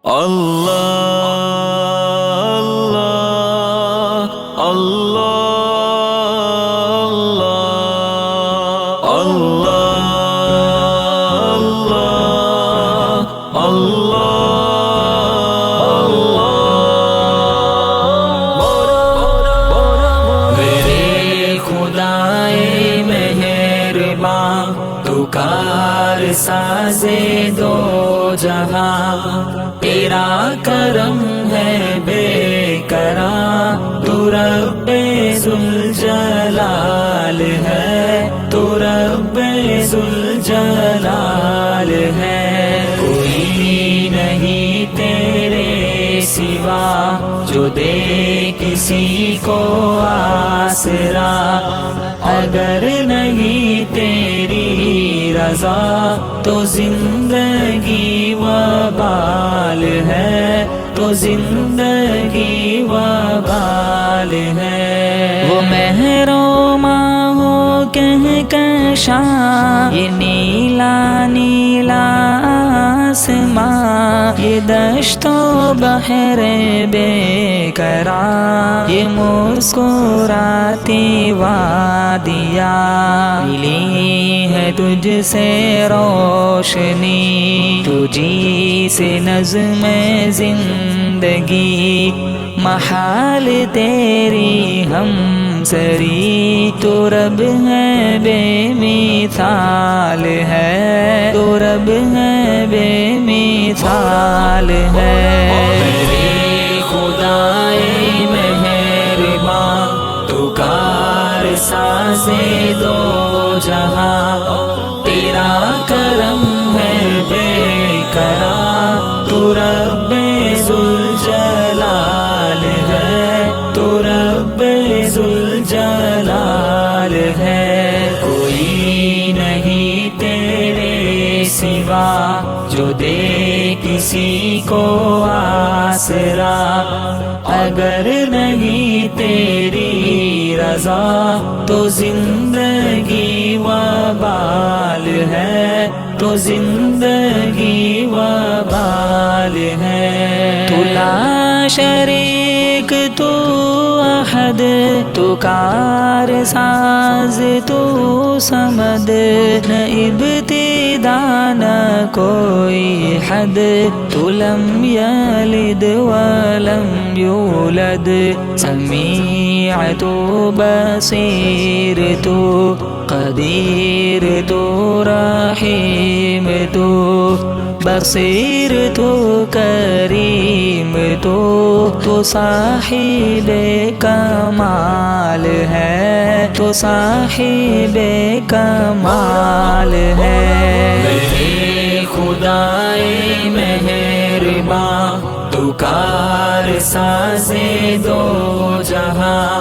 اللہ اللہ اللہ اللہ میرے خدائے مہرباں تو کار سازے دو جہاں، تیرا کرم ہے بے کراں، تو رب ذوالجلال ہے، تو رب ذوالجلال ہے، کوئی نہیں تیرے سوا جو دے کسی کو آسرا، اگر نہیں تیری رضا تو زندگی وبال ہے، تو زندگی وبال ہے۔ وہ محروماں ہو کہکشاں، یہ نیلا نیلا آسماں، یہ دشت و بحر بے قرار، یہ مسکراتی وادیاں، ملی ہے تجھ سے روشنی، تجھی سے نظم زندگی، محال تیری ہم سری، تو رب ہے بے مثال ہے، تو رب ہے بے مثال ہے۔ میرے خدائے مہرباں تو کار سازے دو جہاں، تیرا کرم ہے بے کراں، تو رب ذوالجلال ہے، تو رب ذوالجلال ہے، کوئی نہیں تیرے سوا جو دے کسی کو آسرا، اگر نہیں تیری رضا تو زندگی وبال ہے، تو زندگی وبال ہے۔ تو لا شریک تو احد، تو کار ساز تو صمد، نہ ابتدا نہ کوئی حد، تو لم یلد ولم یولد، سمیع تو بصیر تو قدیر تو رحیم تو بصیر تو کریم تو صاحب کمال ہے، تو صاحب کمال ہے۔ میرے خدائے مہرباں تو کار سازے دو جہاں،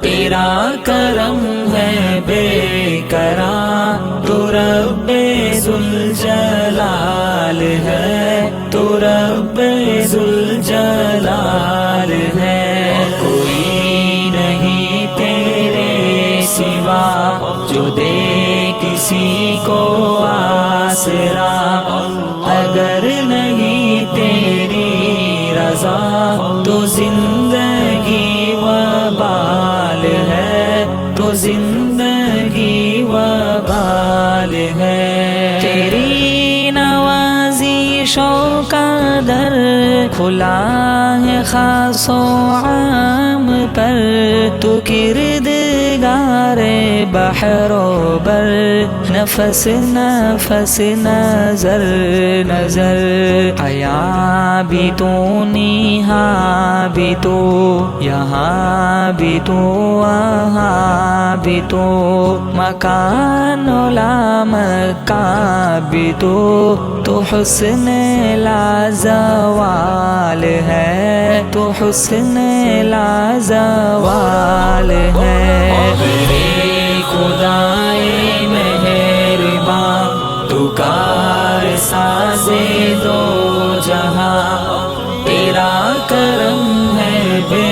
تیرا کرم ہے بے کراں، تو رب ذوالجلال ہے، تو رب ذوالجلال ہے، کوئی نہیں تیرے سوا جو دے کسی کو آسرا، اگر نہیں تیری رضا تو زندگی وبال ہے، تو زندگی وبال ہے۔ تیری نوازشوں کا در کھلا ہے خاص و عام پر، تو کردگار بحر و بر، نفس نفس نظر نظر، حیا بھی تو نیہا بھی تو، یہاں بھی تو وہاں بھی تو، مکان و لامکان بھی تو حسن لازوال ہے، تو حسن لازوال ہے۔ میرے خدائے مہرباں تو کار سازے دو جہاں، تیرا کرم ہے بے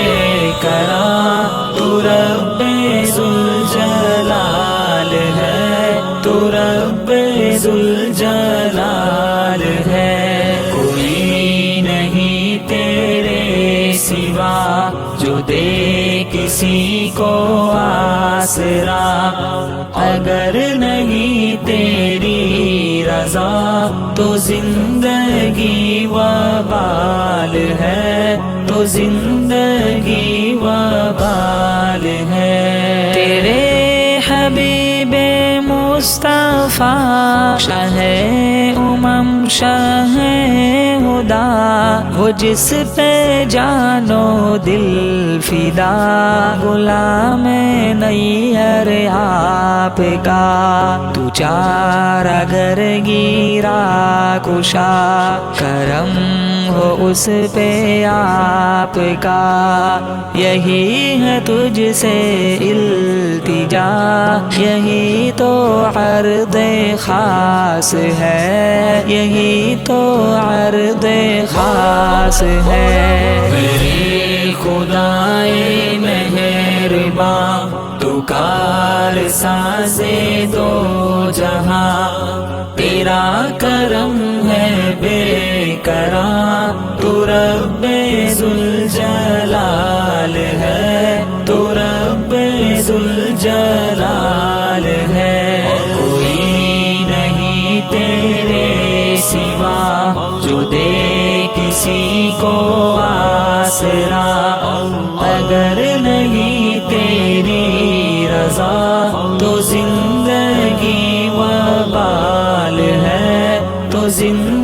کراں، تو رب ذوالجلال ہے، تو رب ذوالجلال ہے، کوئی نہیں دے کسی کو آسرا، اگر نہیں تیری رضا تو زندگی وبال ہے، تو زندگی وبال ہے۔ تیرے حبیب مصطفیٰ شاہ شاہ ہدا، وہ جس پہ جانو دل فدا، غلام نیئر آپ کا، تو چارہ گر گیرا کشا، کرم ہو اس پہ آپ کا، یہی ہے تجھ سے التجا، یہی تو عرض خاص ہے، یہی تو عرض خاص ہے۔ میرے خدائے مہرباں، تو کار سازے دو جہاں، تیرا کرم ہے بے کراں، تو رب ذوالجلال ہے، تو رب ذوالجلال ہے۔ کوئی نہیں تیرے سوا جو دے کسی کو آسرا، اگر نہیں تیری رضا تو زندگی وبال ہے، تو زندگی